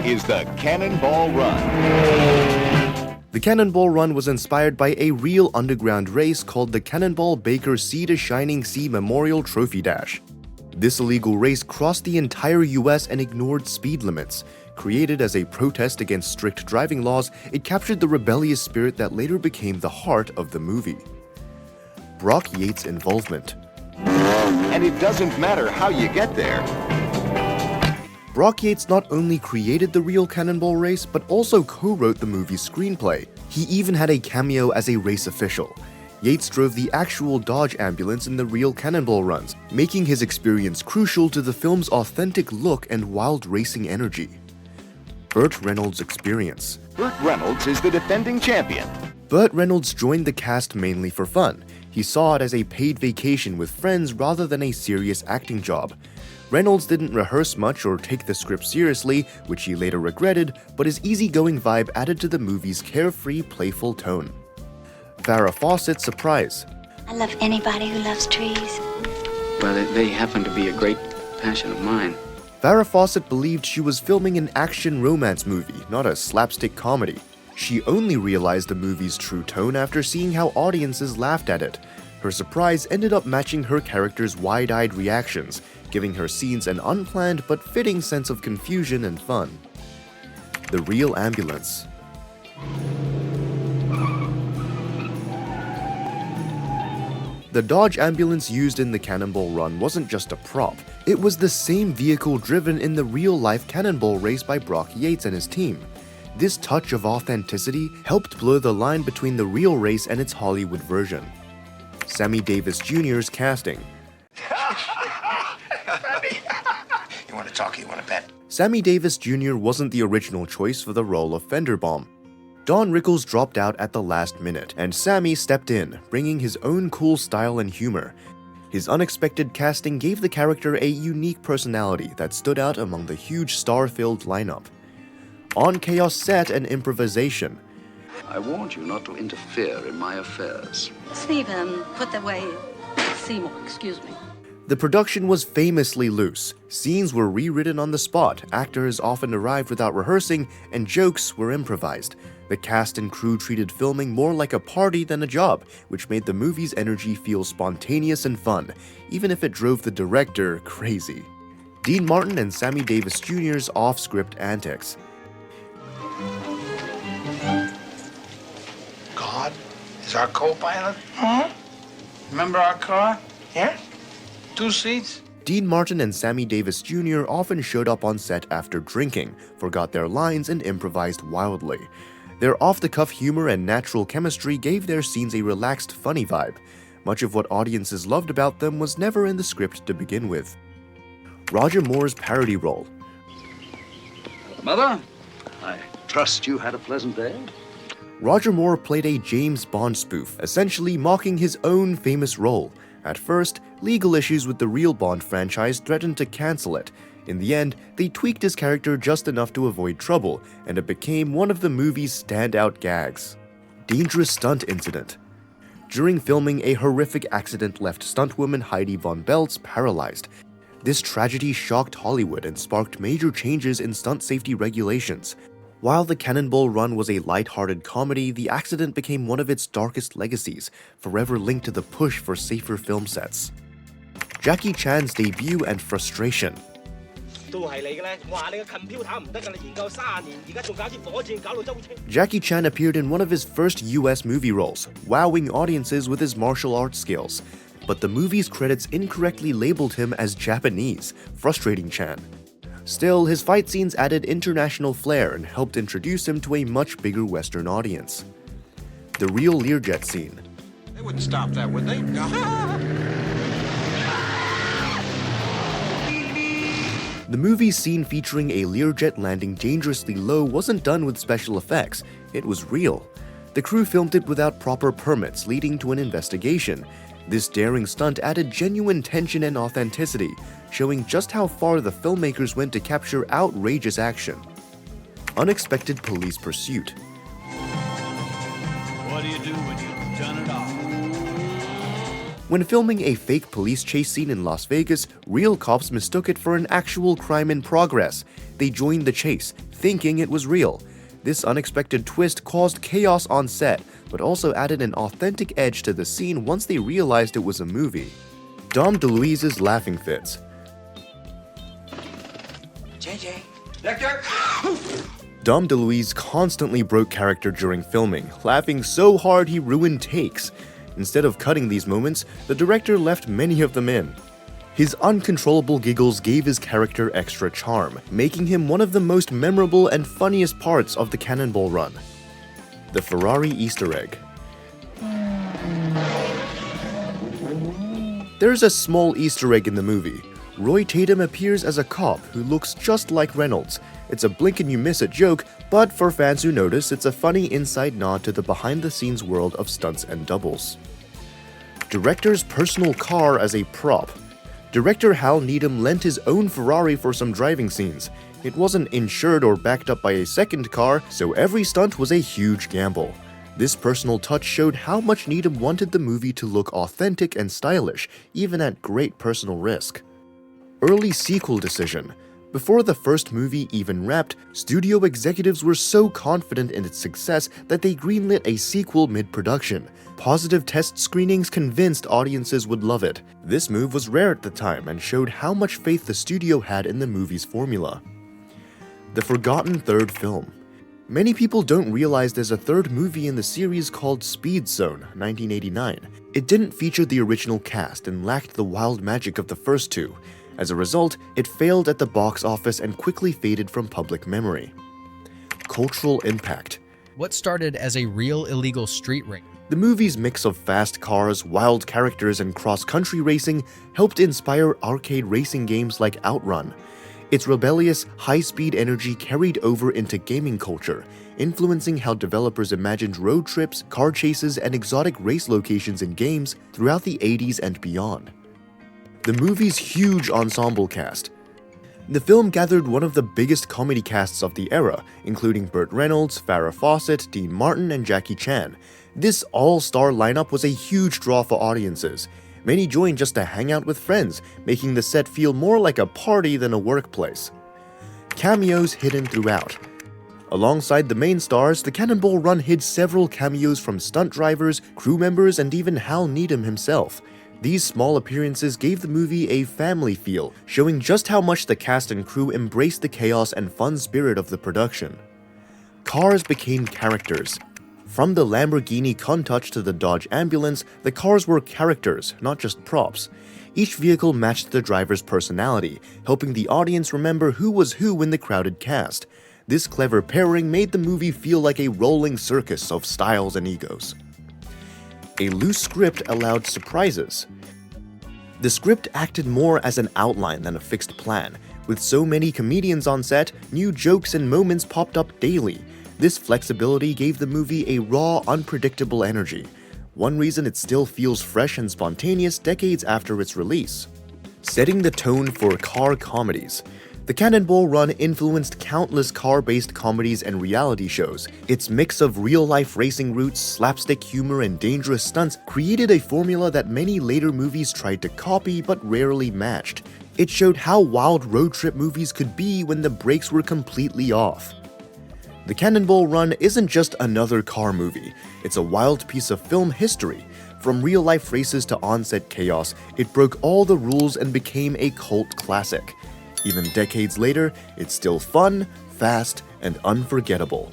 is the Cannonball Run. The Cannonball Run was inspired by a real underground race called the Cannonball Baker Sea to Shining Sea Memorial Trophy Dash. This illegal race crossed the entire US and ignored speed limits. Created as a protest against strict driving laws, it captured the rebellious spirit that later became the heart of the movie. Brock Yates' involvement. And it doesn't matter how you get there. Brock Yates not only created the real Cannonball race, but also co-wrote the movie's screenplay. He even had a cameo as a race official. Yates drove the actual Dodge ambulance in the real Cannonball runs, making his experience crucial to the film's authentic look and wild racing energy. Burt Reynolds' experience. Burt Reynolds is the defending champion. Burt Reynolds joined the cast mainly for fun. He saw it as a paid vacation with friends rather than a serious acting job. Reynolds didn't rehearse much or take the script seriously, which he later regretted, but his easygoing vibe added to the movie's carefree, playful tone. Farrah Fawcett's surprise. I love anybody who loves trees. Well, they happen to be a great passion of mine. Farrah Fawcett believed she was filming an action romance movie, not a slapstick comedy. She only realized the movie's true tone after seeing how audiences laughed at it. Her surprise ended up matching her character's wide-eyed reactions, giving her scenes an unplanned but fitting sense of confusion and fun. The real ambulance. The Dodge ambulance used in the Cannonball Run wasn't just a prop, it was the same vehicle driven in the real-life Cannonball race by Brock Yates and his team. This touch of authenticity helped blur the line between the real race and its Hollywood version. Sammy Davis Jr.'s casting. You want to talk or you want to bet? Sammy Davis Jr. wasn't the original choice for the role of Fenderbaum. Don Rickles dropped out at the last minute, and Sammy stepped in, bringing his own cool style and humor. His unexpected casting gave the character a unique personality that stood out among the huge star-filled lineup. On chaos set and improvisation. I warned you not to interfere in my affairs. Stephen, put away Seymour, excuse me. The production was famously loose. Scenes were rewritten on the spot, actors often arrived without rehearsing, and jokes were improvised. The cast and crew treated filming more like a party than a job, which made the movie's energy feel spontaneous and fun, even if it drove the director crazy. Dean Martin and Sammy Davis Jr.'s off-script antics. God is our co-pilot? Huh? Remember our car? Yeah? 2 seats? Dean Martin and Sammy Davis Jr. often showed up on set after drinking, forgot their lines, and improvised wildly. Their off-the-cuff humor and natural chemistry gave their scenes a relaxed, funny vibe. Much of what audiences loved about them was never in the script to begin with. Roger Moore's parody role. Mother, I trust you had a pleasant day. Roger Moore played a James Bond spoof, essentially mocking his own famous role. At first, legal issues with the real Bond franchise threatened to cancel it. In the end, they tweaked his character just enough to avoid trouble, and it became one of the movie's standout gags. Dangerous stunt incident. During filming, a horrific accident left stuntwoman Heidi von Beltz paralyzed. This tragedy shocked Hollywood and sparked major changes in stunt safety regulations. While the Cannonball Run was a light-hearted comedy, the accident became one of its darkest legacies, forever linked to the push for safer film sets. Jackie Chan's debut and frustration. Jackie Chan appeared in one of his first US movie roles, wowing audiences with his martial arts skills. But the movie's credits incorrectly labeled him as Japanese, frustrating Chan. Still, his fight scenes added international flair and helped introduce him to a much bigger Western audience. The real Learjet scene. They wouldn't stop that, would they? The movie's scene featuring a Learjet landing dangerously low wasn't done with special effects, it was real. The crew filmed it without proper permits, leading to an investigation. This daring stunt added genuine tension and authenticity, showing just how far the filmmakers went to capture outrageous action. Unexpected police pursuit. What do you do when you've done it all? When filming a fake police chase scene in Las Vegas, real cops mistook it for an actual crime in progress. They joined the chase, thinking it was real. This unexpected twist caused chaos on set, but also added an authentic edge to the scene once they realized it was a movie. Dom DeLuise's laughing fits. JJ. Dom DeLuise constantly broke character during filming, laughing so hard he ruined takes. Instead of cutting these moments, the director left many of them in. His uncontrollable giggles gave his character extra charm, making him one of the most memorable and funniest parts of the Cannonball Run. The Ferrari Easter egg. There's a small Easter egg in the movie. Roy Tatum appears as a cop who looks just like Reynolds. It's a blink-and-you-miss-it joke, but for fans who notice, it's a funny inside nod to the behind-the-scenes world of stunts and doubles. Director's personal car as a prop. Director Hal Needham lent his own Ferrari for some driving scenes. It wasn't insured or backed up by a second car, so every stunt was a huge gamble. This personal touch showed how much Needham wanted the movie to look authentic and stylish, even at great personal risk. Early sequel decision. Before the first movie even wrapped, studio executives were so confident in its success that they greenlit a sequel mid-production. Positive test screenings convinced audiences would love it. This move was rare at the time and showed how much faith the studio had in the movie's formula. The forgotten third film. Many people don't realize there's a third movie in the series called Speed Zone, 1989. It didn't feature the original cast and lacked the wild magic of the first two. As a result, it failed at the box office and quickly faded from public memory. Cultural impact. What started as a real illegal street ring? The movie's mix of fast cars, wild characters, and cross-country racing helped inspire arcade racing games like Outrun. Its rebellious, high-speed energy carried over into gaming culture, influencing how developers imagined road trips, car chases, and exotic race locations in games throughout the 80s and beyond. The movie's huge ensemble cast. The film gathered one of the biggest comedy casts of the era, including Burt Reynolds, Farrah Fawcett, Dean Martin, and Jackie Chan. This all-star lineup was a huge draw for audiences. Many joined just to hang out with friends, making the set feel more like a party than a workplace. Cameos hidden throughout. Alongside the main stars, the Cannonball Run hid several cameos from stunt drivers, crew members, and even Hal Needham himself. These small appearances gave the movie a family feel, showing just how much the cast and crew embraced the chaos and fun spirit of the production. Cars became characters. From the Lamborghini Countach to the Dodge Ambulance, the cars were characters, not just props. Each vehicle matched the driver's personality, helping the audience remember who was who in the crowded cast. This clever pairing made the movie feel like a rolling circus of styles and egos. A loose script allowed surprises. The script acted more as an outline than a fixed plan. With so many comedians on set, new jokes and moments popped up daily. This flexibility gave the movie a raw, unpredictable energy. One reason it still feels fresh and spontaneous decades after its release. Setting the tone for car comedies. The Cannonball Run influenced countless car-based comedies and reality shows. Its mix of real-life racing routes, slapstick humor, and dangerous stunts created a formula that many later movies tried to copy but rarely matched. It showed how wild road trip movies could be when the brakes were completely off. The Cannonball Run isn't just another car movie. It's a wild piece of film history. From real-life races to on-set chaos, it broke all the rules and became a cult classic. Even decades later, it's still fun, fast, and unforgettable.